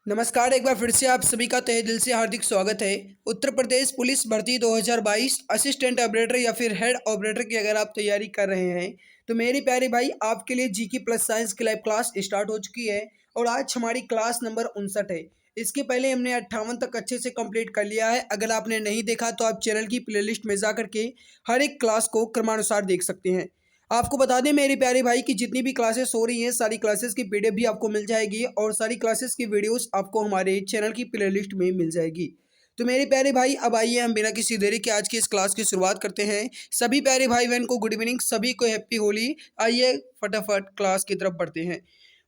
नमस्कार, एक बार फिर से आप सभी का तहे दिल से हार्दिक स्वागत है। उत्तर प्रदेश पुलिस भर्ती 2022 असिस्टेंट ऑपरेटर या फिर हेड ऑपरेटर की अगर आप तैयारी कर रहे हैं, तो मेरे प्यारे भाई आपके लिए जीके प्लस साइंस की लाइव क्लास स्टार्ट हो चुकी है और आज हमारी क्लास नंबर 59 है। इसके पहले हमने 58 तक अच्छे से कंप्लीट कर लिया है। अगर आपने नहीं देखा तो आप चैनल की प्लेलिस्ट में जा करके हर एक क्लास को क्रमानुसार देख सकते हैं। आपको बता दें मेरे प्यारे भाई कि जितनी भी क्लासेस हो रही हैं सारी क्लासेस की पीडीएफ भी आपको मिल जाएगी और सारी क्लासेस की वीडियोस आपको हमारे चैनल की प्लेलिस्ट में मिल जाएगी। तो मेरे प्यारे भाई अब आइए हम बिना किसी देरी के आज की इस क्लास की शुरुआत करते हैं। सभी प्यारे भाई बहन को गुड इवनिंग, सभी को हैप्पी होली। आइए फटाफट क्लास की तरफ बढ़ते हैं।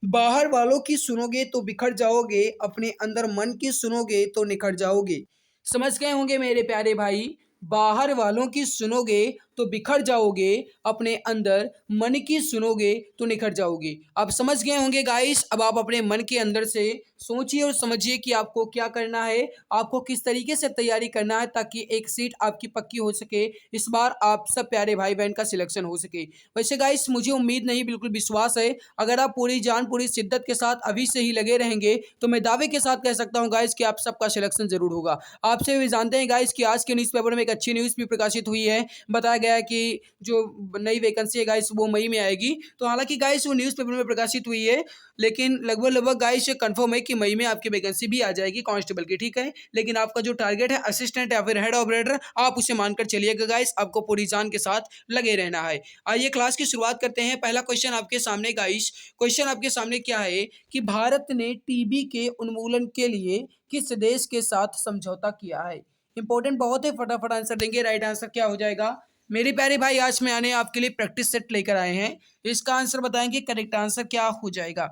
बाहर वालों की सुनोगे तो बिखर जाओगे, अपने अंदर मन की सुनोगे तो निखर जाओगे। समझ गए होंगे मेरे प्यारे भाई, बाहर वालों की सुनोगे तो बिखर जाओगे, अपने अंदर मन की सुनोगे तो निखर जाओगे। आप समझ गए होंगे गाइस। अब आप अपने मन के अंदर से सोचिए और समझिए कि आपको क्या करना है, आपको किस तरीके से तैयारी करना है ताकि एक सीट आपकी पक्की हो सके। इस बार आप सब प्यारे भाई बहन का सिलेक्शन हो सके। वैसे गाइस मुझे उम्मीद नहीं बिल्कुल विश्वास है, अगर आप पूरी जान पूरी शिद्दत के साथ अभी से ही लगे रहेंगे तो मैं दावे के साथ कह सकता हूँ गाइस कि आप सबका सिलेक्शन जरूर होगा। आपसे भी जानते हैं गाइस कि आज के न्यूज़पेपर में एक अच्छी न्यूज़ भी प्रकाशित हुई है। बताया गया है कि जो नई वैकेंसी है गाइस वो मई में आएगी। तो हालांकि गाइस वो न्यूज़पेपर में प्रकाशित हुई है, लेकिन लगभग गाइस ये कंफर्म है कि मई में आपकी वैकेंसी भी आ जाएगी कांस्टेबल की, ठीक है। लेकिन आपका जो टारगेट है असिस्टेंट या फिर हेड ऑपरेटर, आप उसे मानकर चलिएगा गाइस, आपको पूरी जान के साथ लगे रहना है। आइए क्लास की शुरुआत करते हैं। पहला क्वेश्चन आपके सामने गाइस, क्वेश्चन आपके सामने क्या है कि भारत ने टीबी के उन्मूलन के लिए किस देश के साथ समझौता किया है। इंपॉर्टेंट बहुत है, फटाफट आंसर देंगे। राइट आंसर क्या हो जाएगा मेरे प्यारे भाई, आज मैं आने आपके लिए प्रैक्टिस सेट लेकर आए हैं। इसका आंसर बताएंगे, करेक्ट आंसर क्या हो जाएगा।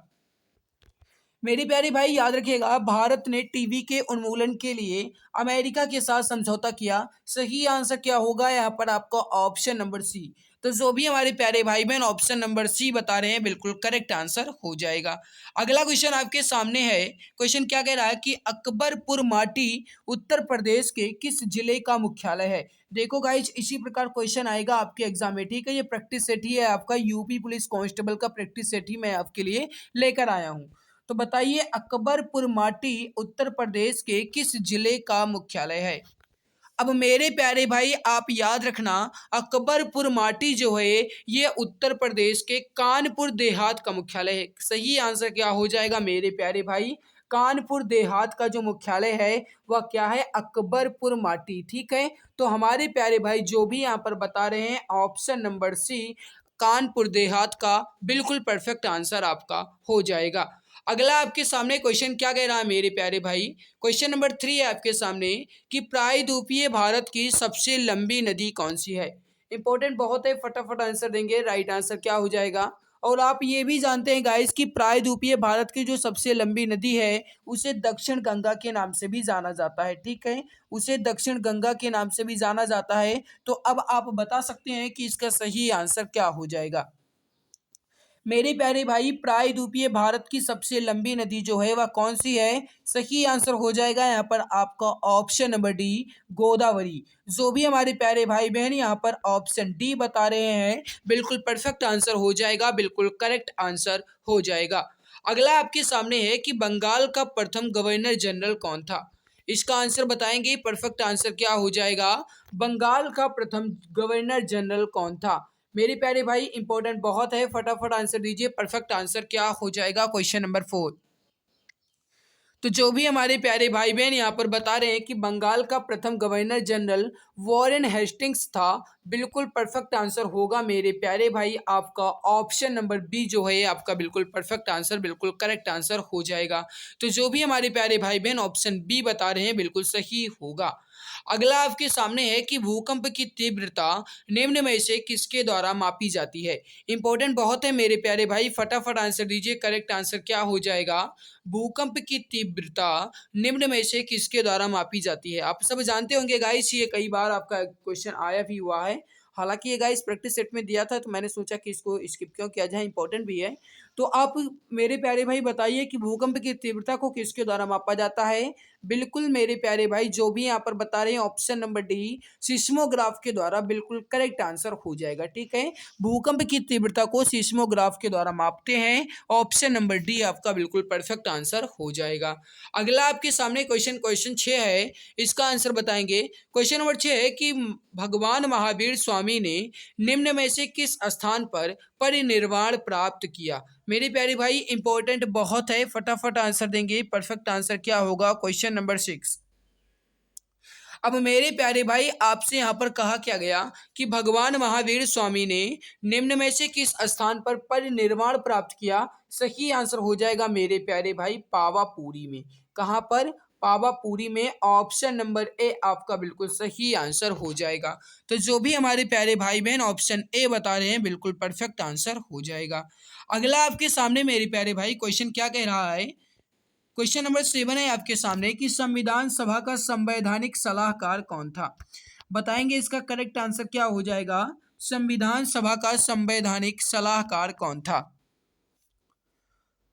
मेरी प्यारी भाई याद रखिएगा, भारत ने टीबी के उन्मूलन के लिए अमेरिका के साथ समझौता किया। सही आंसर क्या होगा यहाँ पर आपका ऑप्शन नंबर सी। तो जो भी हमारे प्यारे भाई बहन ऑप्शन नंबर सी बता रहे हैं बिल्कुल करेक्ट आंसर हो जाएगा। अगला क्वेश्चन आपके सामने है। क्वेश्चन क्या कह रहा है कि अकबरपुर माटी उत्तर प्रदेश के किस जिले का मुख्यालय है। देखो गाइज इसी प्रकार क्वेश्चन आएगा आपके एग्जाम में, ठीक है। ये प्रैक्टिस सेट ही है आपका, यूपी पुलिस कांस्टेबल का प्रैक्टिस सेट ही मैं आपके लिए लेकर आया हूँ। तो बताइए अकबरपुर माटी उत्तर प्रदेश के किस जिले का मुख्यालय है। अब मेरे प्यारे भाई आप याद रखना, अकबरपुर माटी जो है ये उत्तर प्रदेश के कानपुर देहात का मुख्यालय है। सही आंसर क्या हो जाएगा मेरे प्यारे भाई, कानपुर देहात का जो मुख्यालय है वह क्या है, अकबरपुर माटी, ठीक है। तो हमारे प्यारे भाई जो भी यहाँ पर बता रहे हैं ऑप्शन नंबर सी कानपुर देहात का बिल्कुल परफेक्ट आंसर आपका हो जाएगा। अगला आपके सामने क्वेश्चन क्या कह रहा है मेरे प्यारे भाई, क्वेश्चन नंबर 3 है आपके सामने कि प्रायद्वीपीय भारत की सबसे लंबी नदी कौन सी है। इंपॉर्टेंट बहुत है, फटाफट आंसर देंगे। राइट आंसर क्या हो जाएगा। और आप ये भी जानते हैं गाइस कि प्रायद्वीपीय भारत की जो सबसे लंबी नदी है उसे दक्षिण गंगा के नाम से भी जाना जाता है, ठीक है। उसे दक्षिण गंगा के नाम से भी जाना जाता है। तो अब आप बता सकते हैं कि इसका सही आंसर क्या हो जाएगा। मेरे प्यारे भाई प्रायद्वीपीय भारत की सबसे लंबी नदी जो है वह कौन सी है। सही आंसर हो जाएगा यहाँ पर आपका ऑप्शन नंबर डी गोदावरी। जो भी हमारे प्यारे भाई बहन यहाँ पर ऑप्शन डी बता रहे हैं बिल्कुल परफेक्ट आंसर हो जाएगा, बिल्कुल करेक्ट आंसर हो जाएगा। अगला आपके सामने है कि बंगाल का प्रथम गवर्नर जनरल कौन था। इसका आंसर बताएंगे, परफेक्ट आंसर क्या हो जाएगा। बंगाल का प्रथम गवर्नर जनरल कौन था। मेरे प्यारे भाई इंपॉर्टेंट बहुत है, फटाफट आंसर दीजिए। परफेक्ट आंसर क्या हो जाएगा क्वेश्चन नंबर 4। तो जो भी हमारे प्यारे भाई बहन यहाँ पर बता रहे हैं कि बंगाल का प्रथम गवर्नर जनरल वॉरेन हेस्टिंग्स था, बिल्कुल परफेक्ट आंसर होगा मेरे प्यारे भाई आपका ऑप्शन नंबर बी जो है आपका बिल्कुल परफेक्ट आंसर, बिल्कुल करेक्ट आंसर हो जाएगा। तो जो भी हमारे प्यारे भाई बहन ऑप्शन बी बता रहे हैं बिल्कुल सही होगा। अगला आपके सामने है कि भूकंप की तीव्रता निम्न में से किसके द्वारा मापी जाती है। इंपॉर्टेंट बहुत है मेरे प्यारे भाई, फटाफट आंसर दीजिए। करेक्ट आंसर क्या हो जाएगा। भूकंप की तीव्रता निम्न में से किसके द्वारा मापी जाती है। आप सब जानते होंगे गाइस, ये कई बार आपका क्वेश्चन आया भी हुआ है। हालांकि ये गाइस प्रैक्टिस सेट में दिया था तो मैंने सोचा कि इसको स्किप क्यों किया जाए, इंपॉर्टेंट भी है। तो आप मेरे प्यारे भाई बताइए कि भूकंप की तीव्रता को किसके द्वारा मापा जाता है? बिल्कुल मेरे प्यारे भाई जो भी यहाँ पर बता रहे हैं ऑप्शन नंबर डी सिस्मोग्राफ के द्वारा बिल्कुल करेक्ट आंसर हो जाएगा। ठीक है, भूकंप की तीव्रता को सिस्मोग्राफ के द्वारा मापते हैं। ऑप्शन नंबर डी आपका बिल्कुल परफेक्ट आंसर हो जाएगा। अगला आपके सामने क्वेश्चन 6 है, इसका आंसर बताएंगे। क्वेश्चन नंबर 6 है कि भगवान महावीर स्वामी ने निम्न में से किस स्थान पर परिनिर्वाण प्राप्त किया? मेरे प्यारे भाई इंपॉर्टेंट बहुत है, फटाफट आंसर देंगे। परफेक्ट आंसर क्या होगा? Question number 6। अब मेरे प्यारे भाई आपसे यहाँ पर कहा क्या गया कि भगवान महावीर स्वामी ने निम्न में से किस स्थान पर परिनिर्वाण प्राप्त किया? सही आंसर हो जाएगा मेरे प्यारे भाई पावापुरी में। कहाँ पर? पावापुरी में। ऑप्शन नंबर ए आपका बिल्कुल सही आंसर हो जाएगा। तो जो भी हमारे प्यारे भाई बहन ऑप्शन ए बता रहे हैं बिल्कुल परफेक्ट आंसर हो जाएगा। अगला आपके सामने मेरे प्यारे भाई क्वेश्चन क्या कह रहा है? क्वेश्चन नंबर 7 है आपके सामने कि संविधान सभा का संवैधानिक सलाहकार कौन था? बताएंगे इसका करेक्ट आंसर क्या हो जाएगा? संविधान सभा का संवैधानिक सलाहकार कौन था?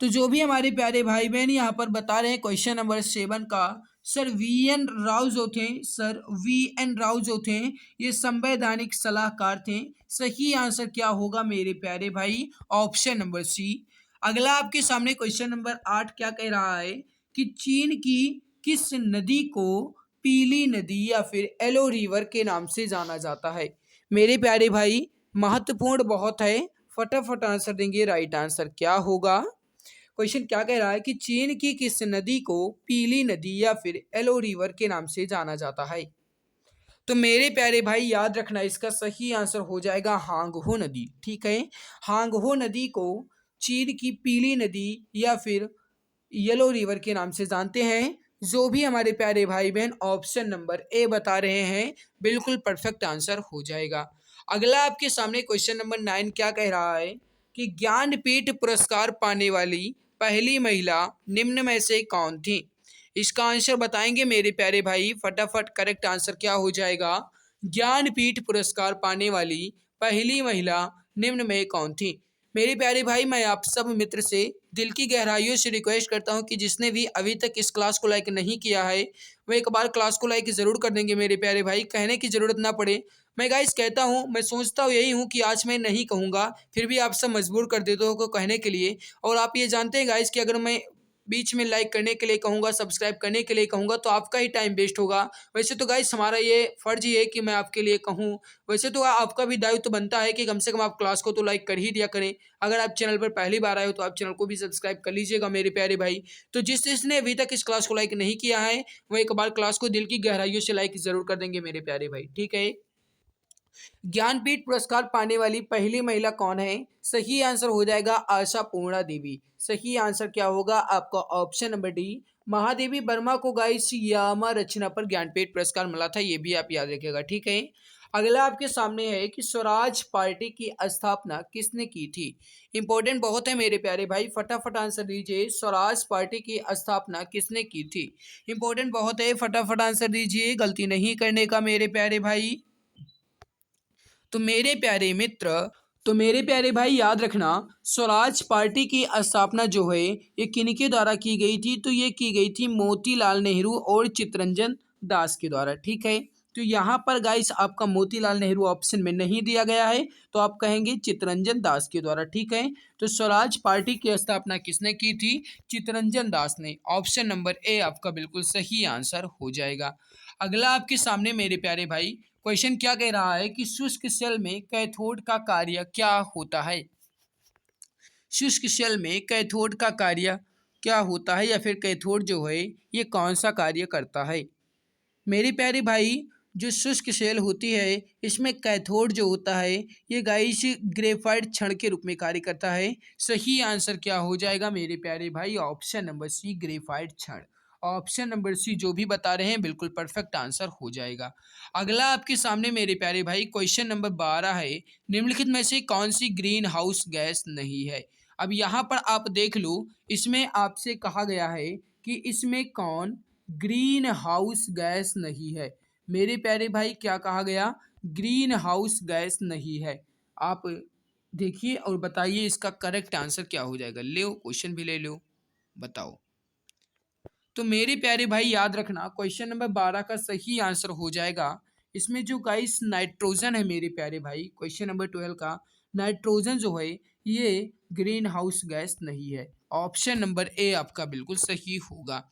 तो जो भी हमारे प्यारे भाई बहन यहाँ पर बता रहे हैं क्वेश्चन नंबर 7 का, सर वी.एन. राव जो थे, सर वी.एन. राव जो थे ये संवैधानिक सलाहकार थे। सही आंसर क्या होगा मेरे प्यारे भाई? Option number C. अगला आपके सामने क्वेश्चन नंबर 8 क्या कह रहा है कि चीन की किस नदी को पीली नदी या फिर येलो रिवर के नाम से जाना जाता है? मेरे प्यारे भाई महत्वपूर्ण बहुत है, फटाफट आंसर देंगे। राइट आंसर क्या होगा? क्वेश्चन क्या कह रहा है कि चीन की किस नदी को पीली नदी या फिर येलो रिवर के नाम से जाना जाता है? तो मेरे प्यारे भाई याद रखना इसका सही आंसर हो जाएगा हांगहो नदी। ठीक है, हांगहो नदी को चीन की पीली नदी या फिर येलो रिवर के नाम से जानते हैं। जो भी हमारे प्यारे भाई बहन ऑप्शन नंबर ए बता रहे हैं बिल्कुल परफेक्ट आंसर हो जाएगा। अगला आपके सामने क्वेश्चन नंबर 9 क्या कह रहा है कि ज्ञानपीठ पुरस्कार पाने वाली पहली महिला निम्न में से कौन थी? इसका आंसर बताएंगे मेरे प्यारे भाई, फटाफट करेक्ट आंसर क्या हो जाएगा? ज्ञानपीठ पुरस्कार पाने वाली पहली महिला निम्न में कौन थी? मेरे प्यारे भाई मैं आप सब मित्र से दिल की गहराइयों से रिक्वेस्ट करता हूं कि जिसने भी अभी तक इस क्लास को लाइक नहीं किया है वो एक बार क्लास को लाइक ज़रूर कर देंगे मेरे प्यारे भाई, कहने की ज़रूरत ना पड़े। मैं गाइस कहता हूं, मैं सोचता हूं यही हूं कि आज मैं नहीं कहूंगा, फिर भी आप सब मजबूर कर देते हो को कहने के लिए। और आप ये जानते हैं गाइस कि अगर मैं बीच में लाइक करने के लिए कहूँगा, सब्सक्राइब करने के लिए कहूँगा तो आपका ही टाइम वेस्ट होगा। वैसे तो गाइस हमारा ये फ़र्ज़ ही है कि मैं आपके लिए कहूँ। वैसे तो आपका भी दायित्व बनता है कि कम से कम आप क्लास को तो लाइक कर ही दिया करें। अगर आप चैनल पर पहली बार आए हो तो आप चैनल को भी सब्सक्राइब कर लीजिएगा मेरे प्यारे भाई। तो जिसने अभी तक इस क्लास को लाइक नहीं किया है वो एक बार क्लास को दिल की गहराइयों से लाइक ज़रूर कर देंगे मेरे प्यारे भाई। ठीक है, ज्ञानपीठ पुरस्कार पाने वाली पहली महिला कौन है? सही आंसर हो जाएगा आशा पूर्णा देवी। सही आंसर क्या होगा आपका? Option number D Mahadevi Verma को गाइस यामा रचना पर ज्ञानपीठ पुरस्कार मिला था, ये भी आप याद रखिएगा। ठीक है, अगला आपके सामने है कि स्वराज पार्टी की स्थापना किसने की थी? इंपॉर्टेंट बहुत है मेरे प्यारे भाई, फटाफट आंसर दीजिए। स्वराज पार्टी की स्थापना किसने की थी? इंपॉर्टेंट बहुत है, फटाफट आंसर दीजिए, गलती नहीं करने का मेरे प्यारे भाई। तो मेरे प्यारे मित्र, तो मेरे प्यारे भाई याद रखना स्वराज पार्टी की स्थापना जो है ये किनके द्वारा की गई थी? तो ये की गई थी मोतीलाल नेहरू और चित्तरंजन दास के द्वारा। ठीक है, तो यहाँ पर गाइस आपका मोतीलाल नेहरू ऑप्शन में नहीं दिया गया है तो आप कहेंगे चित्तरंजन दास के द्वारा। ठीक है, तो स्वराज पार्टी की स्थापना किसने की थी? चित्तरंजन दास ने। ऑप्शन नंबर ए आपका बिल्कुल सही आंसर हो जाएगा। अगला आपके सामने मेरे प्यारे भाई क्वेश्चन क्या कह रहा है कि शुष्क सेल में कैथोड का कार्य क्या होता है? शुष्क सेल में कैथोड का कार्य क्या होता है या फिर कैथोड जो है ये कौन सा कार्य करता है? मेरे प्यारे भाई जो शुष्क सेल होती है इसमें कैथोड जो होता है ये गाइस ग्रेफाइट क्षण के रूप में कार्य करता है। सही आंसर क्या हो जाएगा मेरे प्यारे भाई? ऑप्शन नंबर सी ग्रेफाइट क्षण। ऑप्शन नंबर सी जो भी बता रहे हैं बिल्कुल परफेक्ट आंसर हो जाएगा। अगला आपके सामने मेरे प्यारे भाई क्वेश्चन नंबर 12 है, निम्नलिखित में से कौन सी ग्रीन हाउस गैस नहीं है? अब यहाँ पर आप देख लो, इसमें आपसे कहा गया है कि इसमें कौन ग्रीन हाउस गैस नहीं है? मेरे प्यारे भाई क्या कहा गया? ग्रीन हाउस गैस नहीं है। आप देखिए और बताइए इसका करेक्ट आंसर क्या हो जाएगा। लो क्वेश्चन भी ले लो, बताओ। तो मेरे प्यारे भाई याद रखना क्वेश्चन नंबर 12 का सही आंसर हो जाएगा इसमें जो गाइस नाइट्रोजन है मेरे प्यारे भाई, क्वेश्चन नंबर 12 का नाइट्रोजन जो है ये ग्रीन हाउस गैस नहीं है। ऑप्शन नंबर ए आपका बिल्कुल सही होगा।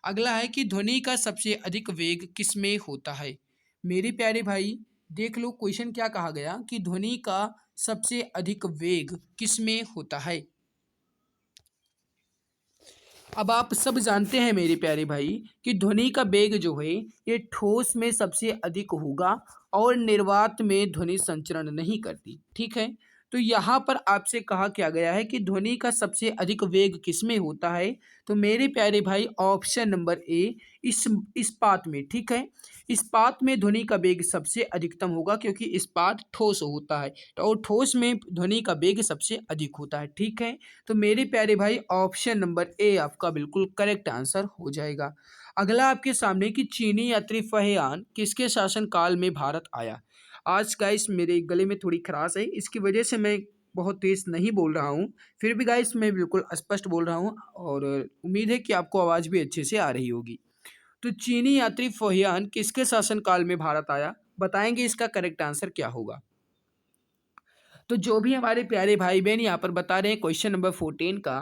अगला है कि ध्वनि का सबसे अधिक वेग किसमें होता है। मेरे प्यारे भाई देख लो क्वेश्चन क्या कहा गया कि ध्वनि का सबसे अधिक वेग किसमें होता है। अब आप सब जानते हैं मेरे प्यारे भाई कि ध्वनि का वेग जो है ये ठोस में सबसे अधिक होगा और निर्वात में ध्वनि संचरण नहीं करती, ठीक है। तो यहाँ पर आपसे कहा क्या गया है कि ध्वनि का सबसे अधिक वेग किसमें होता है। तो मेरे प्यारे भाई ऑप्शन नंबर ए इस इस्पात में, ठीक है। इस्पात में ध्वनि का वेग सबसे अधिकतम होगा क्योंकि इस्पात ठोस होता है और ठोस में ध्वनि का वेग सबसे अधिक होता है, ठीक है। तो मेरे प्यारे भाई ऑप्शन नंबर ए आपका बिल्कुल करेक्ट आंसर हो जाएगा। अगला आपके सामने कि चीनी यात्री फहियान किसके शासनकाल में भारत आया। आज गाइस मेरे गले में थोड़ी खराश है, इसकी वजह से मैं बहुत तेज नहीं बोल रहा हूँ, फिर भी गाइस मैं बिल्कुल स्पष्ट बोल रहा हूँ और उम्मीद है कि आपको आवाज़ भी अच्छे से आ रही होगी। तो चीनी यात्री फहियान किसके शासनकाल में भारत आया, बताएंगे इसका करेक्ट आंसर क्या होगा। तो जो भी हमारे प्यारे भाई बहन यहाँ पर बता रहे हैं क्वेश्चन नंबर 14 का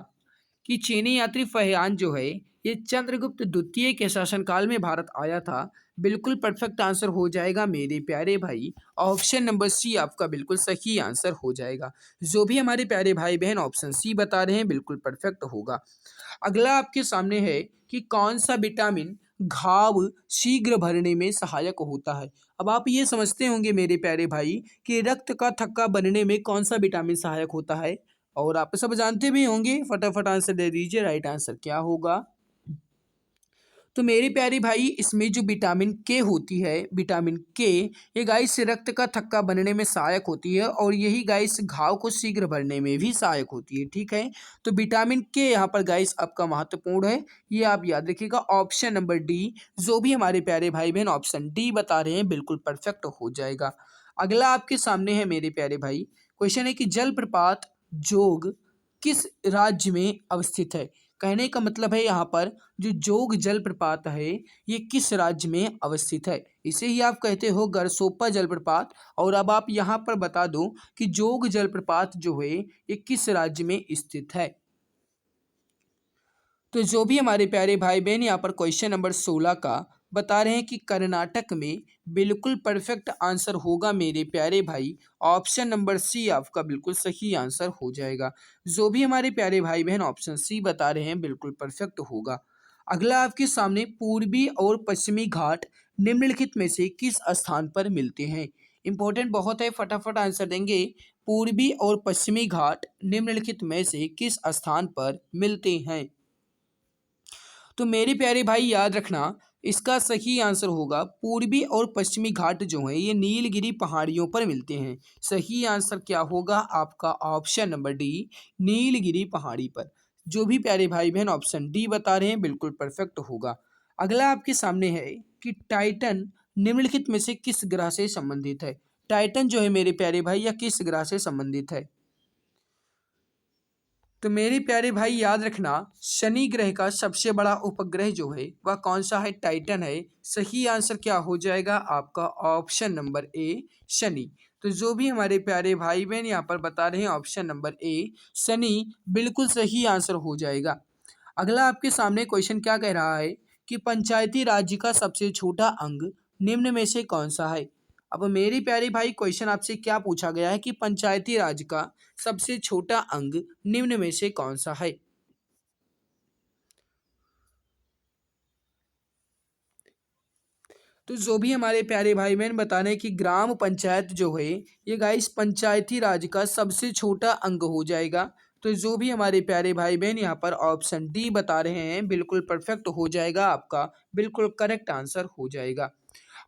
कि चीनी यात्री फहियान जो है ये चंद्रगुप्त द्वितीय के शासनकाल में भारत आया था। बिल्कुल परफेक्ट आंसर हो जाएगा मेरे प्यारे भाई, ऑप्शन नंबर सी आपका बिल्कुल सही आंसर हो जाएगा। जो भी हमारे प्यारे भाई बहन ऑप्शन सी बता रहे हैं बिल्कुल परफेक्ट होगा। अगला आपके सामने है कि कौन सा विटामिन घाव शीघ्र भरने में सहायक होता है। अब आप ये समझते होंगे मेरे प्यारे भाई कि रक्त का थक्का बनने में कौन सा विटामिन सहायक होता है, और आप सब जानते भी होंगे। फटाफट आंसर दे दीजिए, राइट आंसर क्या होगा। तो मेरे प्यारे भाई इसमें जो विटामिन के होती है, विटामिन के, ये गाइस रक्त का थक्का बनने में सहायक होती है और यही गाइस घाव को शीघ्र भरने में भी सहायक होती है, ठीक है। तो विटामिन के यहाँ पर गाइस आपका महत्वपूर्ण है, ये आप याद रखिएगा। ऑप्शन नंबर डी, जो भी हमारे प्यारे भाई बहन ऑप्शन डी बता रहे हैं बिल्कुल परफेक्ट हो जाएगा। अगला आपके सामने है मेरे प्यारे भाई, क्वेश्चन है कि जलप्रपात जोग किस राज्य में अवस्थित है। कहने का मतलब है यहाँ पर जो जोग जलप्रपात है ये किस राज्य में अवस्थित है, इसे ही आप कहते हो गरसोप्पा जलप्रपात। और अब आप यहाँ पर बता दो कि जोग जलप्रपात जो है ये किस राज्य में स्थित है। तो जो भी हमारे प्यारे भाई बहन यहाँ पर क्वेश्चन नंबर 16 का बता रहे हैं कि कर्नाटक में, बिल्कुल परफेक्ट आंसर होगा मेरे प्यारे भाई, ऑप्शन नंबर सी आपका बिल्कुल सही आंसर हो जाएगा। जो भी हमारे प्यारे भाई बहन ऑप्शन सी बता रहे हैं बिल्कुल परफेक्ट होगा। अगला आपके सामने पूर्वी और पश्चिमी घाट निम्नलिखित में से किस स्थान पर मिलते हैं। इंपॉर्टेंट बहुत है, फटाफट आंसर देंगे। पूर्वी और पश्चिमी घाट निम्नलिखित में से किस स्थान पर मिलते हैं। तो मेरे प्यारे भाई याद रखना इसका सही आंसर होगा पूर्वी और पश्चिमी घाट जो है ये नीलगिरी पहाड़ियों पर मिलते हैं। सही आंसर क्या होगा आपका, ऑप्शन नंबर डी, नीलगिरी पहाड़ी पर। जो भी प्यारे भाई बहन ऑप्शन डी बता रहे हैं बिल्कुल परफेक्ट होगा। अगला आपके सामने है कि टाइटन निम्नलिखित में से किस ग्रह से संबंधित है। टाइटन जो है मेरे प्यारे भाई या किस ग्रह से संबंधित है। तो मेरे प्यारे भाई याद रखना शनि ग्रह का सबसे बड़ा उपग्रह जो है वह कौन सा है, टाइटन है। सही आंसर क्या हो जाएगा आपका, ऑप्शन नंबर ए, शनि। तो जो भी हमारे प्यारे भाई बहन यहाँ पर बता रहे हैं ऑप्शन नंबर ए, शनि, बिल्कुल सही आंसर हो जाएगा। अगला आपके सामने क्वेश्चन क्या कह रहा है कि पंचायती राज्य का सबसे छोटा अंग निम्न में से कौन सा है। अब मेरी प्यारी भाई क्वेश्चन आपसे क्या पूछा गया है कि पंचायती राज का सबसे छोटा अंग निम्न में से कौन सा है। तो जो भी हमारे प्यारे भाई बहन बता रहे हैं कि ग्राम पंचायत जो है ये गाइस पंचायती राज का सबसे छोटा अंग हो जाएगा। तो जो भी हमारे प्यारे भाई बहन यहाँ पर ऑप्शन डी बता रहे हैं बिल्कुल परफेक्ट हो जाएगा, आपका बिल्कुल करेक्ट आंसर हो जाएगा।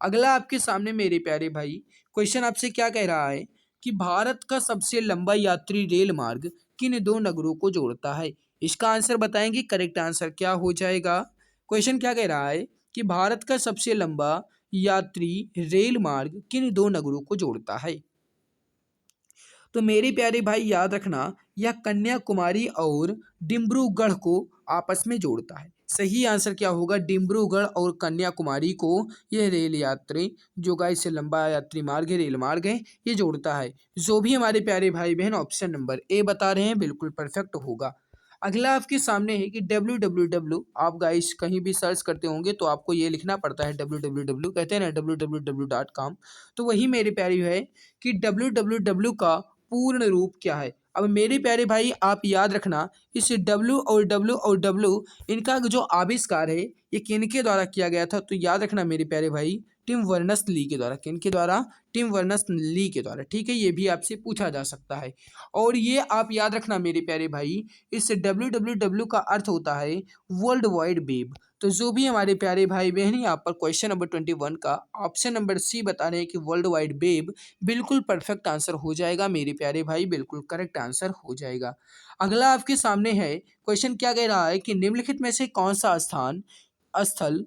अगला आपके सामने मेरे प्यारे भाई क्वेश्चन आपसे क्या कह रहा है कि भारत का सबसे लंबा यात्री रेल मार्ग किन दो नगरों को जोड़ता है। इसका आंसर बताएंगे, करेक्ट आंसर क्या हो जाएगा। क्वेश्चन क्या कह रहा है कि भारत का सबसे लंबा यात्री रेल मार्ग किन दो नगरों को जोड़ता है। तो मेरे प्यारे भाई याद रखना, यह कन्याकुमारी और डिब्रूगढ़ को आपस में जोड़ता है। सही आंसर क्या होगा, डिब्रूगढ़ और कन्याकुमारी को यह रेल यात्री जो गाइस से लंबा यात्री मार्ग है, रेल मार्ग है, ये जोड़ता है। जो भी हमारे प्यारे भाई बहन ऑप्शन नंबर ए बता रहे हैं बिल्कुल परफेक्ट होगा। अगला आपके सामने है कि www, आप गाइस कहीं भी सर्च करते होंगे तो आपको ये लिखना पड़ता है www, कहते हैं ना www.com। तो वही मेरे प्यारे है कि www का पूर्ण रूप क्या है। अब मेरे प्यारे भाई आप याद रखना, इस W इनका जो आविष्कार है ये किनके द्वारा किया गया था, तो याद रखना मेरे प्यारे भाई टिम वर्नर्स ली के द्वारा। किनके द्वारा, टिम वर्नर्स ली के द्वारा। ठीक है, ये भी आपसे पूछा जा सकता है। और ये आप याद रखना मेरे प्यारे भाई, इस www का अर्थ होता है वर्ल्ड वाइड वेब। तो जो भी हमारे प्यारे भाई बहन यहाँ पर क्वेश्चन नंबर 21 का ऑप्शन नंबर सी बता रहे हैं कि वर्ल्ड वाइड वेब, बिल्कुल परफेक्ट आंसर हो जाएगा मेरे प्यारे भाई, बिल्कुल करेक्ट आंसर हो जाएगा। अगला आपके सामने है क्वेश्चन, क्या कह रहा है कि निम्नलिखित में से कौन सा स्थल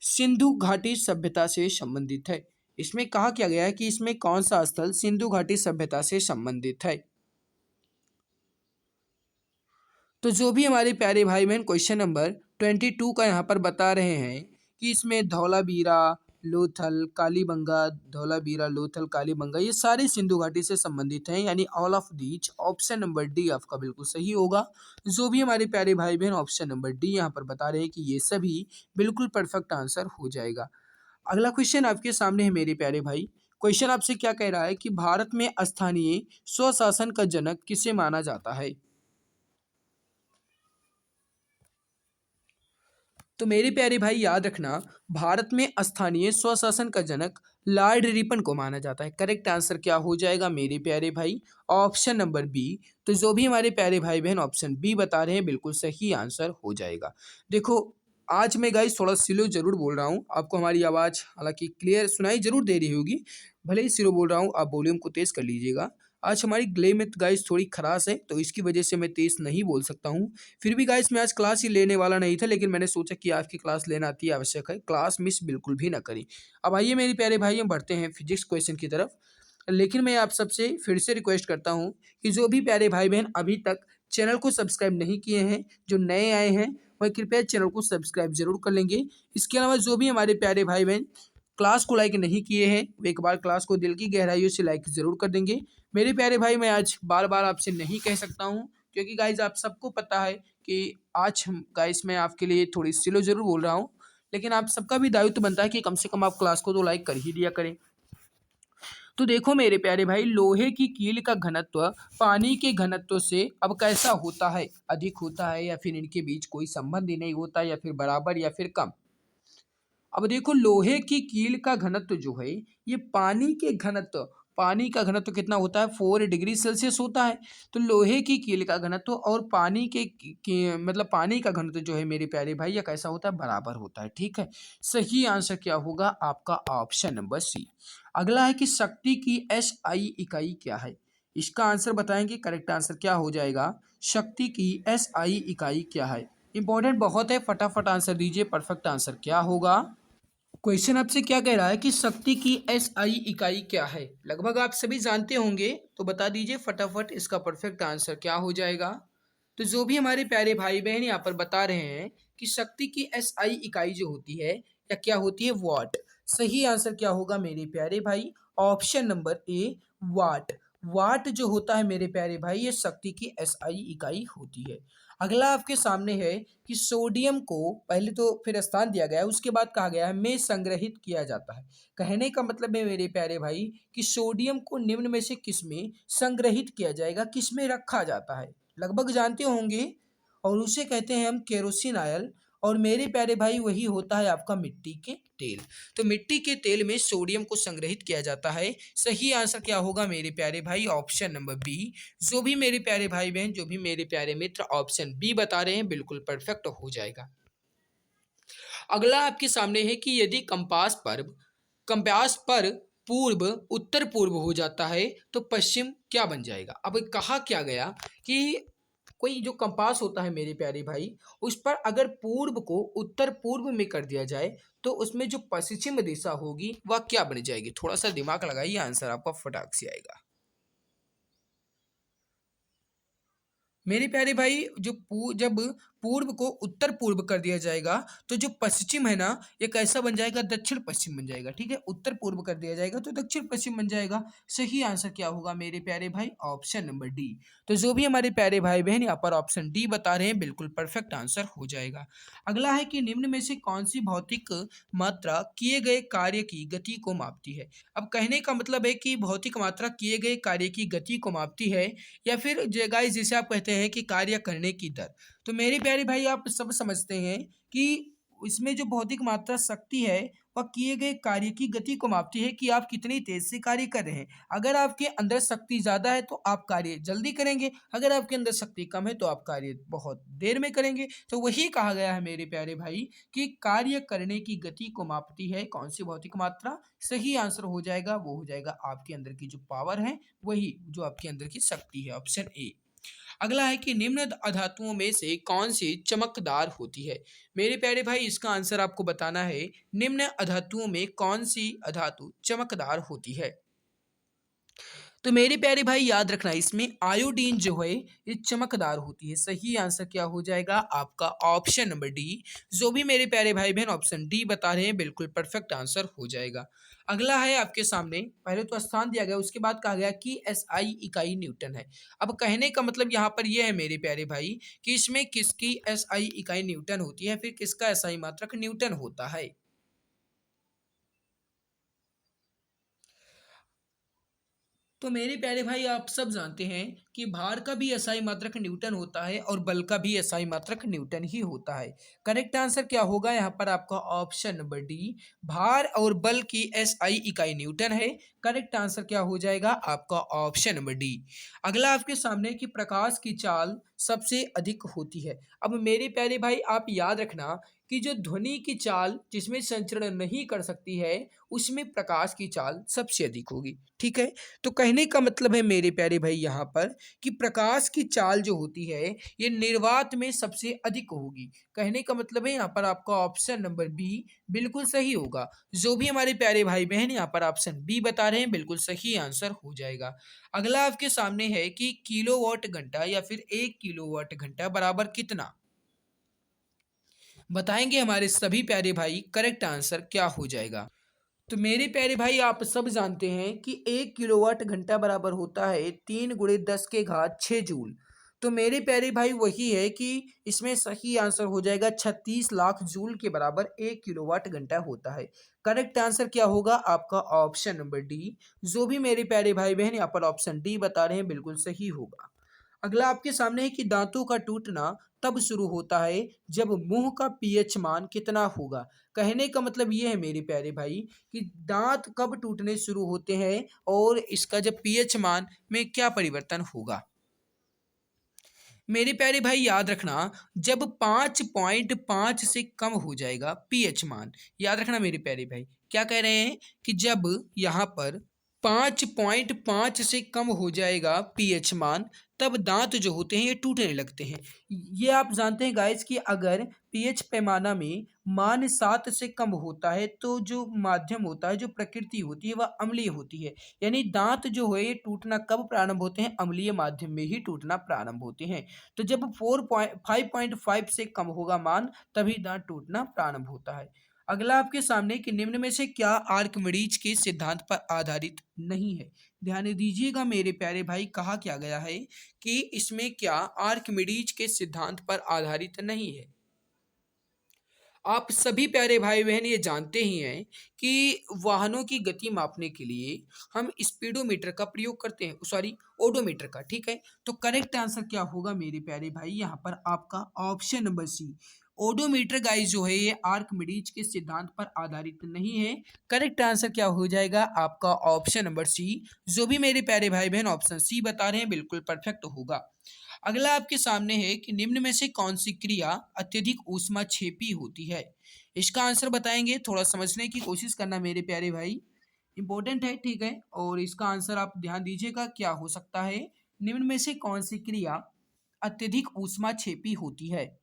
सिंधु घाटी सभ्यता से संबंधित है। इसमें कहा क्या गया है कि इसमें कौन सा स्थल सिंधु घाटी सभ्यता से संबंधित है। तो जो भी हमारे प्यारे भाई बहन क्वेश्चन नंबर 22 का यहाँ पर बता रहे हैं कि इसमें धौलावीरा, लोथल, कालीबंगा, धौलावीरा, लोथल, कालीबंगा, ये सारे सिंधु घाटी से संबंधित हैं, यानी all of these. Option number D आपका बिल्कुल सही होगा। जो भी हमारे प्यारे भाई बहन ऑप्शन नंबर डी यहाँ पर बता रहे हैं कि ये सभी बिल्कुल परफेक्ट आंसर हो जाएगा। अगला क्वेश्चन आपके सामने है मेरे प्यारे भाई। क्वेश्चन आपसे क्या कह रहा है कि भारत में स्थानीय स्वशासन का जनक किसे माना जाता है। तो मेरे प्यारे भाई याद रखना, भारत में स्थानीय स्वशासन का जनक लॉर्ड रिपन को माना जाता है। करेक्ट आंसर क्या हो जाएगा मेरे प्यारे भाई, ऑप्शन नंबर बी। तो जो भी हमारे प्यारे भाई बहन ऑप्शन बी बता रहे हैं बिल्कुल सही आंसर हो जाएगा। देखो आज मैं गाइस थोड़ा स्लो जरूर बोल रहा हूँ, आपको हमारी आवाज़ हालांकि क्लियर सुनाई जरूर दे रही होगी, भले ही स्लो बोल रहा हूँ, आप वॉल्यूम को तेज़ कर लीजिएगा। आज हमारी गले में गाइस थोड़ी खराश है तो इसकी वजह से मैं तेज़ नहीं बोल सकता हूँ। फिर भी गाइस मैं आज क्लास ही लेने वाला नहीं था, लेकिन मैंने सोचा कि आज की क्लास लेना अति आवश्यक है, क्लास मिस बिल्कुल भी ना करी। अब आइए मेरे प्यारे भाई हम बढ़ते हैं फिजिक्स क्वेश्चन की तरफ। लेकिन मैं आप सबसे फिर से रिक्वेस्ट करता हूँ कि जो भी प्यारे भाई बहन अभी तक चैनल को सब्सक्राइब नहीं किए हैं, जो नए आए हैं, वह कृपया चैनल को सब्सक्राइब जरूर कर लेंगे। इसके अलावा जो भी हमारे प्यारे भाई बहन क्लास को लाइक नहीं किए हैं, वो एक बार क्लास को दिल की गहराइयों से लाइक ज़रूर कर देंगे। मेरे प्यारे भाई मैं आज बार बार आपसे नहीं कह सकता हूँ, क्योंकि गाइज आप सबको पता है कि आज हम गाइस मैं आपके लिए थोड़ी स्लो जरूर बोल रहा हूँ, लेकिन आप सबका भी दायित्व बनता है कि कम से कम आप क्लास को तो लाइक कर ही दिया करें। तो देखो मेरे प्यारे भाई, लोहे की कील का घनत्व पानी के घनत्व से अब कैसा होता है, अधिक होता है या फिर इनके बीच कोई संबंध ही नहीं होता, या फिर बराबर या फिर कम। अब देखो लोहे की कील का घनत्व जो है ये पानी का घनत्व कितना होता है, 4 डिग्री सेल्सियस होता है। तो लोहे की कील का घनत्व और पानी मतलब पानी का घनत्व जो है मेरे प्यारे भाई यह कैसा होता है, बराबर होता है। ठीक है, सही आंसर क्या होगा आपका ऑप्शन नंबर सी। अगला है कि शक्ति की SI इकाई क्या है, इसका आंसर बताएंगे। करेक्ट आंसर क्या हो जाएगा, शक्ति की SI इकाई क्या है। इंपॉर्टेंट बहुत है, फटाफट आंसर दीजिए, परफेक्ट आंसर क्या होगा। क्वेश्चन आपसे क्या कह रहा है कि शक्ति की SI इकाई क्या है, लगभग आप सभी जानते होंगे, तो बता दीजिए फटाफट इसका परफेक्ट आंसर क्या हो जाएगा। तो जो भी हमारे प्यारे भाई बहन यहाँ पर बता रहे हैं कि शक्ति की SI इकाई जो होती है या क्या होती है, वाट। सही आंसर क्या होगा मेरे प्यारे भाई, ऑप्शन नंबर ए, वाट। वाट जो होता है मेरे प्यारे भाई ये शक्ति की SI इकाई होती है। अगला आपके सामने है कि सोडियम को पहले तो फिर स्थान दिया गया है, उसके बाद कहा गया है में संग्रहित किया जाता है। कहने का मतलब है मेरे प्यारे भाई कि सोडियम को निम्न में से किस में संग्रहित किया जाएगा, किस में रखा जाता है, लगभग जानते होंगे, और उसे कहते हैं हम केरोसिन ऑयल। और मेरे प्यारे भाई वही होता है आपका मिट्टी के तेल। तो मिट्टी के तेल में सोडियम को संग्रहित किया जाता है। सही आंसर क्या होगा मेरे प्यारे भाई, ऑप्शन नंबर बी। जो भी मेरे प्यारे भाई बहन, जो भी मेरे प्यारे मित्र ऑप्शन बी बता रहे हैं बिल्कुल परफेक्ट हो जाएगा। अगला आपके सामने है कि यदि कंपास पर पूर्व उत्तर पूर्व हो जाता है तो पश्चिम क्या बन जाएगा। अब कहा क्या गया कि कोई जो कंपास होता है मेरे प्यारे भाई, उस पर अगर पूर्व को उत्तर पूर्व में कर दिया जाए तो उसमें जो पश्चिम दिशा होगी वह क्या बन जाएगी। थोड़ा सा दिमाग लगाइए, आंसर आपका फटाक से आएगा। मेरे प्यारे भाई जब पूर्व को उत्तर पूर्व कर दिया जाएगा तो जो पश्चिम है ना ये कैसा बन जाएगा, दक्षिण पश्चिम बन जाएगा। ठीक है, उत्तर पूर्व कर दिया जाएगा तो दक्षिण पश्चिम बन जाएगा। सही आंसर क्या होगा मेरे प्यारे भाई, ऑप्शन नंबर डी। तो जो भी हमारे प्यारे भाई बहन यहाँ पर ऑप्शन डी बता रहे हैं बिल्कुल परफेक्ट आंसर हो जाएगा। अगला है कि निम्न में से कौन सी भौतिक मात्रा किए गए कार्य की गति को मापती है। अब कहने का मतलब है कि भौतिक मात्रा किए गए कार्य की गति को मापती है या फिर गाइस जिसे आप कहते हैं कि कार्य करने की दर। तो मेरे प्यारे भाई आप सब समझते हैं कि इसमें जो भौतिक मात्रा शक्ति है वह किए गए कार्य की गति को मापती है कि आप कितनी तेज से कार्य कर रहे हैं। अगर आपके अंदर शक्ति ज्यादा है तो आप कार्य जल्दी करेंगे, अगर आपके अंदर शक्ति कम है तो आप कार्य बहुत देर में करेंगे। तो वही कहा गया है मेरे प्यारे भाई कि कार्य करने की गति को मापती है कौन सी भौतिक मात्रा। सही आंसर हो जाएगा, वो हो जाएगा आपके अंदर की जो पावर है, वही जो आपके अंदर की शक्ति है, ऑप्शन ए। अगला है कि निम्न अधातुओं में से कौन सी चमकदार होती है। मेरे प्यारे भाई इसका आंसर आपको बताना है, निम्न अधातुओं में कौन सी अधातु चमकदार होती है। तो मेरे प्यारे भाई याद रखना इसमें आयोडीन जो है ये चमकदार होती है। सही आंसर क्या हो जाएगा आपका, ऑप्शन नंबर डी। जो भी मेरे प्यारे भाई बहन ऑप्शन डी बता रहे हैं बिल्कुल परफेक्ट आंसर हो जाएगा। अगला है आपके सामने, पहले तो स्थान दिया गया उसके बाद कहा गया कि एसआई इकाई न्यूटन है। अब कहने का मतलब यहाँ पर यह है मेरे प्यारे भाई कि इसमें किसकी एसआई इकाई न्यूटन होती है, फिर किसका एसआई मात्रक न्यूटन होता है। तो मेरे प्यारे भाई आप सब जानते हैं कि भार का भी एसआई मात्रक न्यूटन होता है और बल का भी एसआई मात्रक न्यूटन ही होता है। करेक्ट आंसर क्या होगा यहाँ पर आपका, ऑप्शन नंबर डी। भार और बल की एसआई इकाई न्यूटन है। करेक्ट आंसर क्या हो जाएगा आपका, ऑप्शन नंबर डी। अगला आपके सामने कि प्रकाश की चाल सबसे अधिक होती है। अब मेरे प्यारे भाई आप याद रखना कि जो ध्वनि की चाल जिसमें संचरण नहीं कर सकती है उसमें प्रकाश की चाल सबसे अधिक होगी। ठीक है, तो कहने का मतलब है मेरे प्यारे भाई यहाँ पर कि प्रकाश की चाल जो होती है ये निर्वात में सबसे अधिक होगी। कहने का मतलब है यहाँ पर आपका ऑप्शन नंबर बी बिल्कुल सही होगा। जो भी हमारे प्यारे भाई बहन यहाँ पर ऑप्शन बी बता रहे हैं बिल्कुल सही आंसर हो जाएगा। अगला आपके सामने है कि किलोवाट घंटा या फिर 1 किलोवाट घंटा बराबर कितना, बताएंगे हमारे सभी प्यारे भाई। करेक्ट आंसर क्या हो जाएगा। तो मेरे प्यारे भाई आप सब जानते हैं कि 1 किलोवाट घंटा बराबर होता है 3 × 10⁻6 जूल। तो मेरे प्यारे भाई वही है कि इसमें सही आंसर हो जाएगा 36 लाख जूल के बराबर 1 किलोवाट घंटा होता है। करेक्ट आंसर क्या होगा आपका, ऑप्शन नंबर डी। जो भी मेरे प्यारे भाई बहन यहाँ पर ऑप्शन डी बता रहे हैं बिल्कुल सही होगा। अगला आपके सामने है कि दांतों का टूटना तब शुरू होता है जब मुंह का पीएच मान कितना होगा। कहने का मतलब ये है मेरे प्यारे भाई कि दांत कब टूटने शुरू होते हैं और इसका जब पीएच मान में क्या परिवर्तन होगा। मेरे प्यारे भाई याद रखना जब 5.5 से कम हो जाएगा पीएच मान। याद रखना मेरे प्यारे भाई क्या कह रहे हैं कि जब यहाँ पर 5.5 से कम हो जाएगा पीएच मान तब दांत जो होते हैं ये टूटने लगते हैं। ये आप जानते हैं गाइस कि अगर पीएच पैमाना में मान 7 से कम होता है तो जो माध्यम होता है, जो प्रकृति होती है वह अम्लीय होती है। यानी दांत जो है ये टूटना कब प्रारंभ होते हैं, अम्लीय माध्यम में ही टूटना प्रारंभ होते हैं। तो जब 5.5 से कम होगा मान तभी दांत टूटना प्रारंभ होता है। अगला आपके सामने कि निम्न में से क्या आर्किमिडीज के सिद्धांत पर आधारित नहीं है। ध्यान दीजिएगा मेरे प्यारे भाई, कहा क्या गया है कि इसमें क्या आर्किमिडीज के सिद्धांत पर आधारित नहीं है। आप सभी प्यारे भाई बहन ये जानते ही हैं कि वाहनों की गति मापने के लिए हम स्पीडोमीटर का प्रयोग करते हैं, सॉरी ओडोमीटर का। ठीक है, तो करेक्ट आंसर क्या होगा मेरे प्यारे भाई यहाँ पर आपका, option number C. Odometer guys जो है ये आर्किमिडीज के सिद्धांत पर आधारित नहीं है। करेक्ट आंसर क्या हो जाएगा आपका, ऑप्शन नंबर सी। जो भी मेरे प्यारे भाई बहन ऑप्शन सी बता रहे हैं बिल्कुल परफेक्ट होगा। अगला आपके सामने है कि निम्न में से कौन सी क्रिया अत्यधिक ऊष्माक्षेपी होती है। इसका आंसर बताएंगे, थोड़ा समझने की कोशिश करना मेरे प्यारे भाई, इंपॉर्टेंट है। ठीक है, और इसका आंसर आप ध्यान दीजिएगा क्या हो सकता है। निम्न में से कौन सी क्रिया अत्यधिक ऊष्माक्षेपी होती है।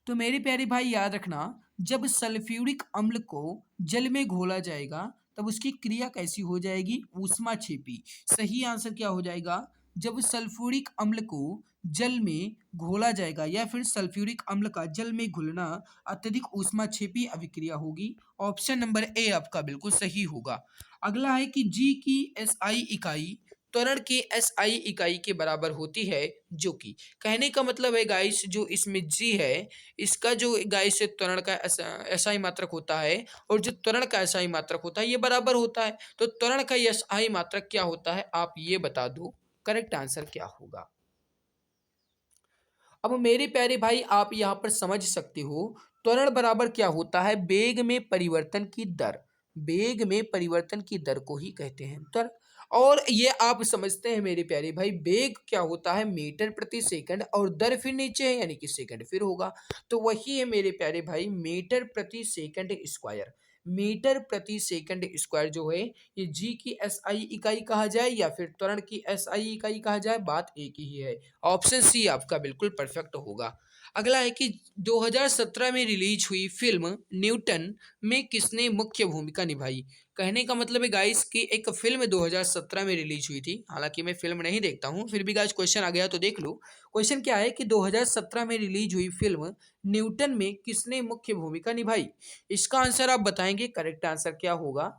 तो मेरे प्यारे भाई याद रखना जब सल्फ्यूरिक अम्ल को जल में घोला जाएगा तब उसकी क्रिया कैसी हो जाएगी, ऊष्माक्षेपी। सही आंसर क्या हो जाएगा, जब सल्फ्यूरिक अम्ल को जल में घोला जाएगा या फिर सल्फ्यूरिक अम्ल का जल में घुलना अत्यधिक ऊष्माक्षेपी अभिक्रिया होगी। ऑप्शन नंबर ए आपका बिल्कुल सही होगा। अगला है कि जी की एसआई इकाई त्वरण की एसआई इकाई के बराबर होती है, जो कि कहने का मतलब है गाइस, जो इसमें जी है इसका जो गाइस त्वरण का एसआई मात्रक होता है और जो त्वरण का एसआई मात्रक होता है ये बराबर होता है। तो त्वरण का एसआई मात्रक क्या होता है आप ये बता दो, करेक्ट आंसर क्या होगा। अब मेरे प्यारे भाई आप यहाँ पर समझ सकते हो त्वरण बराबर क्या होता है, वेग में परिवर्तन की दर। वेग में परिवर्तन की दर को ही कहते हैं त्वरण। और ये आप समझते हैं मेरे प्यारे भाई, वेग क्या होता है मीटर प्रति सेकंड और दर फिर नीचे है यानी कि सेकंड फिर होगा। तो वही है मेरे प्यारे भाई मीटर प्रति सेकंड स्क्वायर। मीटर प्रति सेकंड स्क्वायर जो है ये जी की एसआई इकाई कहा जाए या फिर त्वरण की एसआई इकाई कहा जाए, बात एक ही है। ऑप्शन सी आपका बिल्कुल परफेक्ट होगा। अगला है कि 2017 में रिलीज हुई फिल्म न्यूटन में किसने मुख्य भूमिका निभाई। कहने का मतलब है गाइस कि एक फिल्म 2017 में रिलीज हुई थी, हालांकि मैं फिल्म नहीं देखता हूं, फिर भी गाइस क्वेश्चन आ गया तो देख लो। क्वेश्चन क्या है कि 2017 में रिलीज हुई फिल्म न्यूटन में किसने मुख्य भूमिका निभाई। इसका आंसर आप बताएंगे, करेक्ट आंसर क्या होगा।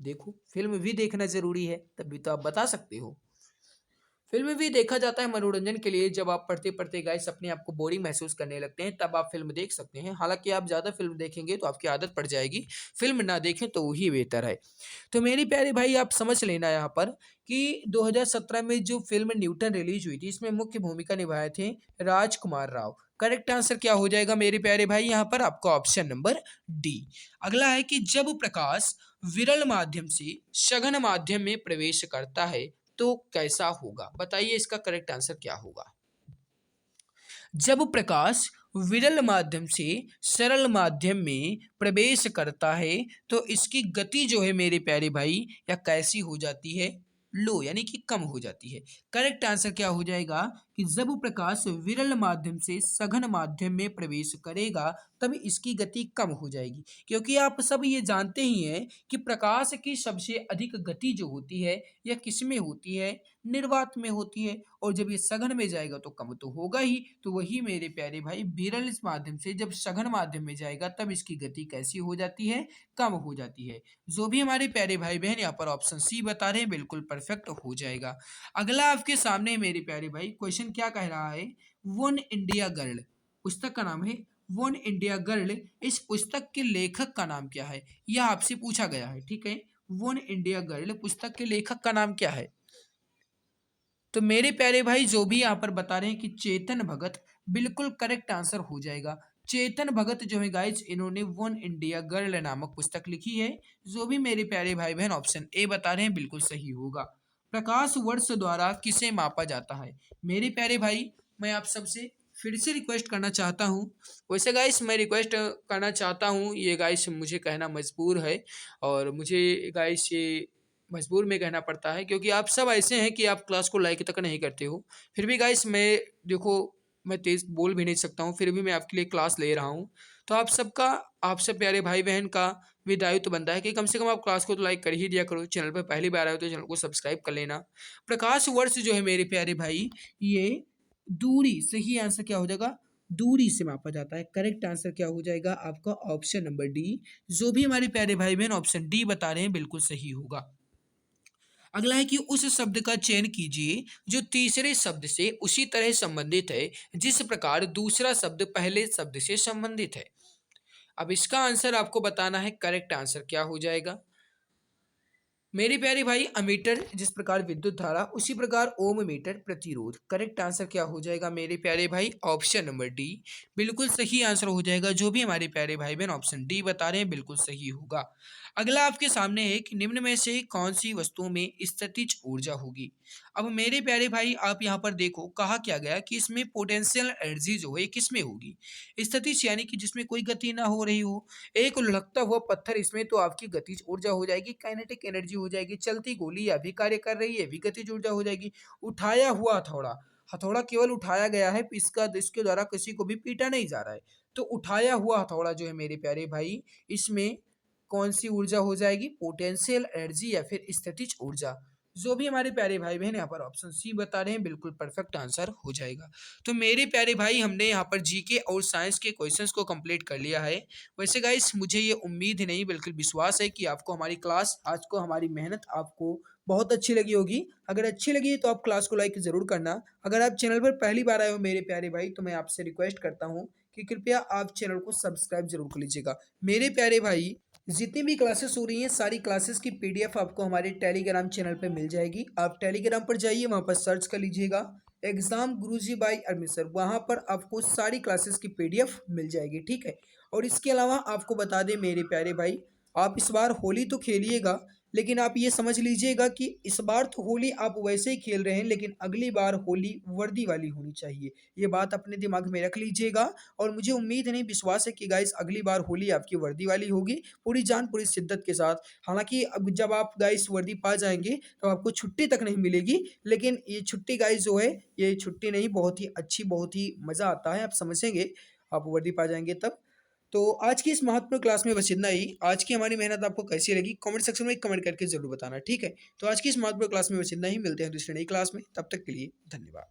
देखो फिल्म भी देखना जरूरी है तभी तो आप बता सकते हो। फिल्म भी देखा जाता है मनोरंजन के लिए, जब आप पढ़ते पढ़ते गाइस अपने आप को बोरिंग महसूस करने लगते हैं तब आप फिल्म देख सकते हैं। हालांकि आप ज़्यादा फिल्म देखेंगे तो आपकी आदत पड़ जाएगी, फिल्म ना देखें तो वही बेहतर है। तो मेरी प्यारे भाई आप समझ लेना यहाँ पर कि 2017 में जो फिल्म न्यूटन रिलीज हुई थी इसमें मुख्य भूमिका निभाए थे राजकुमार राव। करेक्ट आंसर क्या हो जाएगा मेरे प्यारे भाई यहाँ पर आपका ऑप्शन नंबर डी। अगला है कि जब प्रकाश विरल माध्यम से सघन माध्यम में प्रवेश करता है तो कैसा होगा, बताइए इसका करेक्ट आंसर क्या होगा। जब प्रकाश विरल माध्यम से सरल माध्यम में प्रवेश करता है तो इसकी गति जो है मेरे प्यारे भाई या कैसी हो जाती है, लो यानी कि कम हो जाती है। करेक्ट आंसर क्या हो जाएगा कि जब प्रकाश विरल माध्यम से सघन माध्यम में प्रवेश करेगा तब इसकी गति कम हो जाएगी। क्योंकि आप सब ये जानते ही हैं कि प्रकाश की सबसे अधिक गति जो होती है यह किस में होती है, निर्वात में होती है। और जब ये सघन में जाएगा तो कम तो होगा ही। तो वही मेरे प्यारे भाई विरल इस माध्यम से जब सघन माध्यम में जाएगा तब इसकी गति कैसी हो जाती है, कम हो जाती है। जो भी हमारे प्यारे भाई बहन यहाँ पर ऑप्शन सी बता रहे हैं बिल्कुल परफेक्ट हो जाएगा। अगला आपके सामने मेरे प्यारे भाई क्वेश्चन क्या कह रहा है, वन इंडिया गर्ल पुस्तक का नाम है वन इंडिया गर्ल। इस पुस्तक के लेखक का नाम क्या है, यह आपसे पूछा गया है। ठीक है, वन इंडिया गर्ल पुस्तक के लेखक का नाम क्या है। तो मेरे प्यारे भाई जो भी यहाँ पर बता रहे हैं कि चेतन भगत, बिल्कुल करेक्ट आंसर हो जाएगा। चेतन भगत जो है गाइज इन्होंने वन इंडिया गर्ल नामक पुस्तक लिखी है। जो भी मेरे प्यारे भाई बहन ऑप्शन ए बता रहे हैं बिल्कुल सही होगा। प्रकाश वर्ष द्वारा किसे मापा जाता है। मेरे प्यारे भाई मैं आप सबसे फिर से रिक्वेस्ट करना चाहता हूँ, वैसे गाइस मैं रिक्वेस्ट करना चाहता हूँ, ये गाइस मुझे कहना मजबूर है और मुझे गाइस ये मजबूर में कहना पड़ता है क्योंकि आप सब ऐसे हैं कि आप क्लास को लाइक तक नहीं करते हो। फिर भी गाइस मैं देखो मैं तेज बोल भी नहीं सकता हूँ, फिर भी मैं आपके लिए क्लास ले रहा हूँ। तो आप सबका, आप सब प्यारे भाई बहन का भी दायित्व बनता है कि कम से कम आप क्लास को तो लाइक कर ही दिया करो। चैनल पर पहली बार आए हो तो चैनल को सब्सक्राइब कर लेना। प्रकाश वर्ष जो है मेरे प्यारे भाई ये दूरी, सही आंसर क्या हो जाएगा, दूरी से मापा जाता है। करेक्ट आंसर क्या हो जाएगा आपका ऑप्शन नंबर डी। जो भी हमारे प्यारे भाई बहन ऑप्शन डी बता रहे हैं बिल्कुल सही होगा। अगला है कि उस शब्द का चयन कीजिए जो तीसरे शब्द से उसी तरह संबंधित है जिस प्रकार दूसरा शब्द पहले शब्द से संबंधित है। अब इसका आंसर आपको बताना है, करेक्ट आंसर क्या हो जाएगा। मेरे प्यारे भाई अमीटर जिस प्रकार विद्युत धारा उसी प्रकार ओम मीटर प्रतिरोध। करेक्ट आंसर क्या हो जाएगा मेरे प्यारे भाई ऑप्शन नंबर डी, बिल्कुल सही आंसर हो जाएगा। जो भी हमारे प्यारे भाई बहन ऑप्शन डी बता रहे हैं बिल्कुल सही होगा। अगला आपके सामने है कि निम्न में से कौन सी वस्तुओं में स्थितिज ऊर्जा होगी। अब मेरे प्यारे भाई आप यहाँ पर देखो कहा क्या गया कि इसमें पोटेंशियल एनर्जी जो है किस में होगी, स्थितिज यानी कि जिसमें कोई गति ना हो रही हो। एक लुढ़कता हुआ पत्थर इसमें तो आपकी गतिज ऊर्जा हो जाएगी, काइनेटिक एनर्जी हो जाएगी। चलती गोली या भी कार्य कर रही है भी गतिज ऊर्जा हो जाएगी। उठाया हुआ हथौड़ा, हथौड़ा केवल उठाया गया है, इसका इसके द्वारा किसी को भी पीटा नहीं जा रहा है। तो उठाया हुआ हथौड़ा जो है मेरे प्यारे भाई इसमें कौन सी ऊर्जा हो जाएगी, पोटेंशियल एनर्जी या फिर स्थितिज ऊर्जा। जो भी हमारे प्यारे भाई बहन यहाँ पर ऑप्शन सी बता रहे हैं बिल्कुल परफेक्ट आंसर हो जाएगा। तो मेरे प्यारे भाई हमने यहाँ पर जीके और साइंस के क्वेश्चंस को कंप्लीट कर लिया है। वैसे गाइस मुझे ये उम्मीद ही नहीं बल्कि विश्वास है कि आपको हमारी क्लास आज को हमारी मेहनत आपको बहुत अच्छी लगी होगी। अगर अच्छी लगी तो आप क्लास को लाइक ज़रूर करना। अगर आप चैनल पर पहली बार आए हो मेरे प्यारे भाई तो मैं आपसे रिक्वेस्ट करता हूँ कि कृपया आप चैनल को सब्सक्राइब जरूर कर लीजिएगा। मेरे प्यारे भाई जितनी भी क्लासेस हो रही हैं सारी क्लासेस की पीडीएफ आपको हमारे टेलीग्राम चैनल पे मिल जाएगी। आप टेलीग्राम पर जाइए, वहाँ पर सर्च कर लीजिएगा exam Guruji by Arvind sir, वहाँ पर आपको सारी क्लासेस की पीडीएफ मिल जाएगी, ठीक है। और इसके अलावा आपको बता दें मेरे प्यारे भाई, आप इस बार होली तो खेलिएगा लेकिन आप ये समझ लीजिएगा कि इस बार तो होली आप वैसे ही खेल रहे हैं लेकिन अगली बार होली वर्दी वाली होनी चाहिए। ये बात अपने दिमाग में रख लीजिएगा। और मुझे उम्मीद नहीं विश्वास है कि गाइस अगली बार होली आपकी वर्दी वाली होगी, पूरी जान पूरी शिद्दत के साथ। हालांकि अब जब आप गाइस वर्दी पा जाएंगे तो आपको छुट्टी तक नहीं मिलेगी, लेकिन ये छुट्टी गाइस जो है ये छुट्टी नहीं, बहुत ही अच्छी, बहुत ही मज़ा आता है, आप समझेंगे आप वर्दी पा जाएंगे तब। तो आज की इस महत्वपूर्ण क्लास में बस इतना ही। आज की हमारी मेहनत आपको कैसी लगी कमेंट सेक्शन में कमेंट करके जरूर बताना, ठीक है। तो आज की इस महत्वपूर्ण क्लास में बस इतना ही, मिलते हैं दूसरी नई क्लास में, तब तक के लिए धन्यवाद।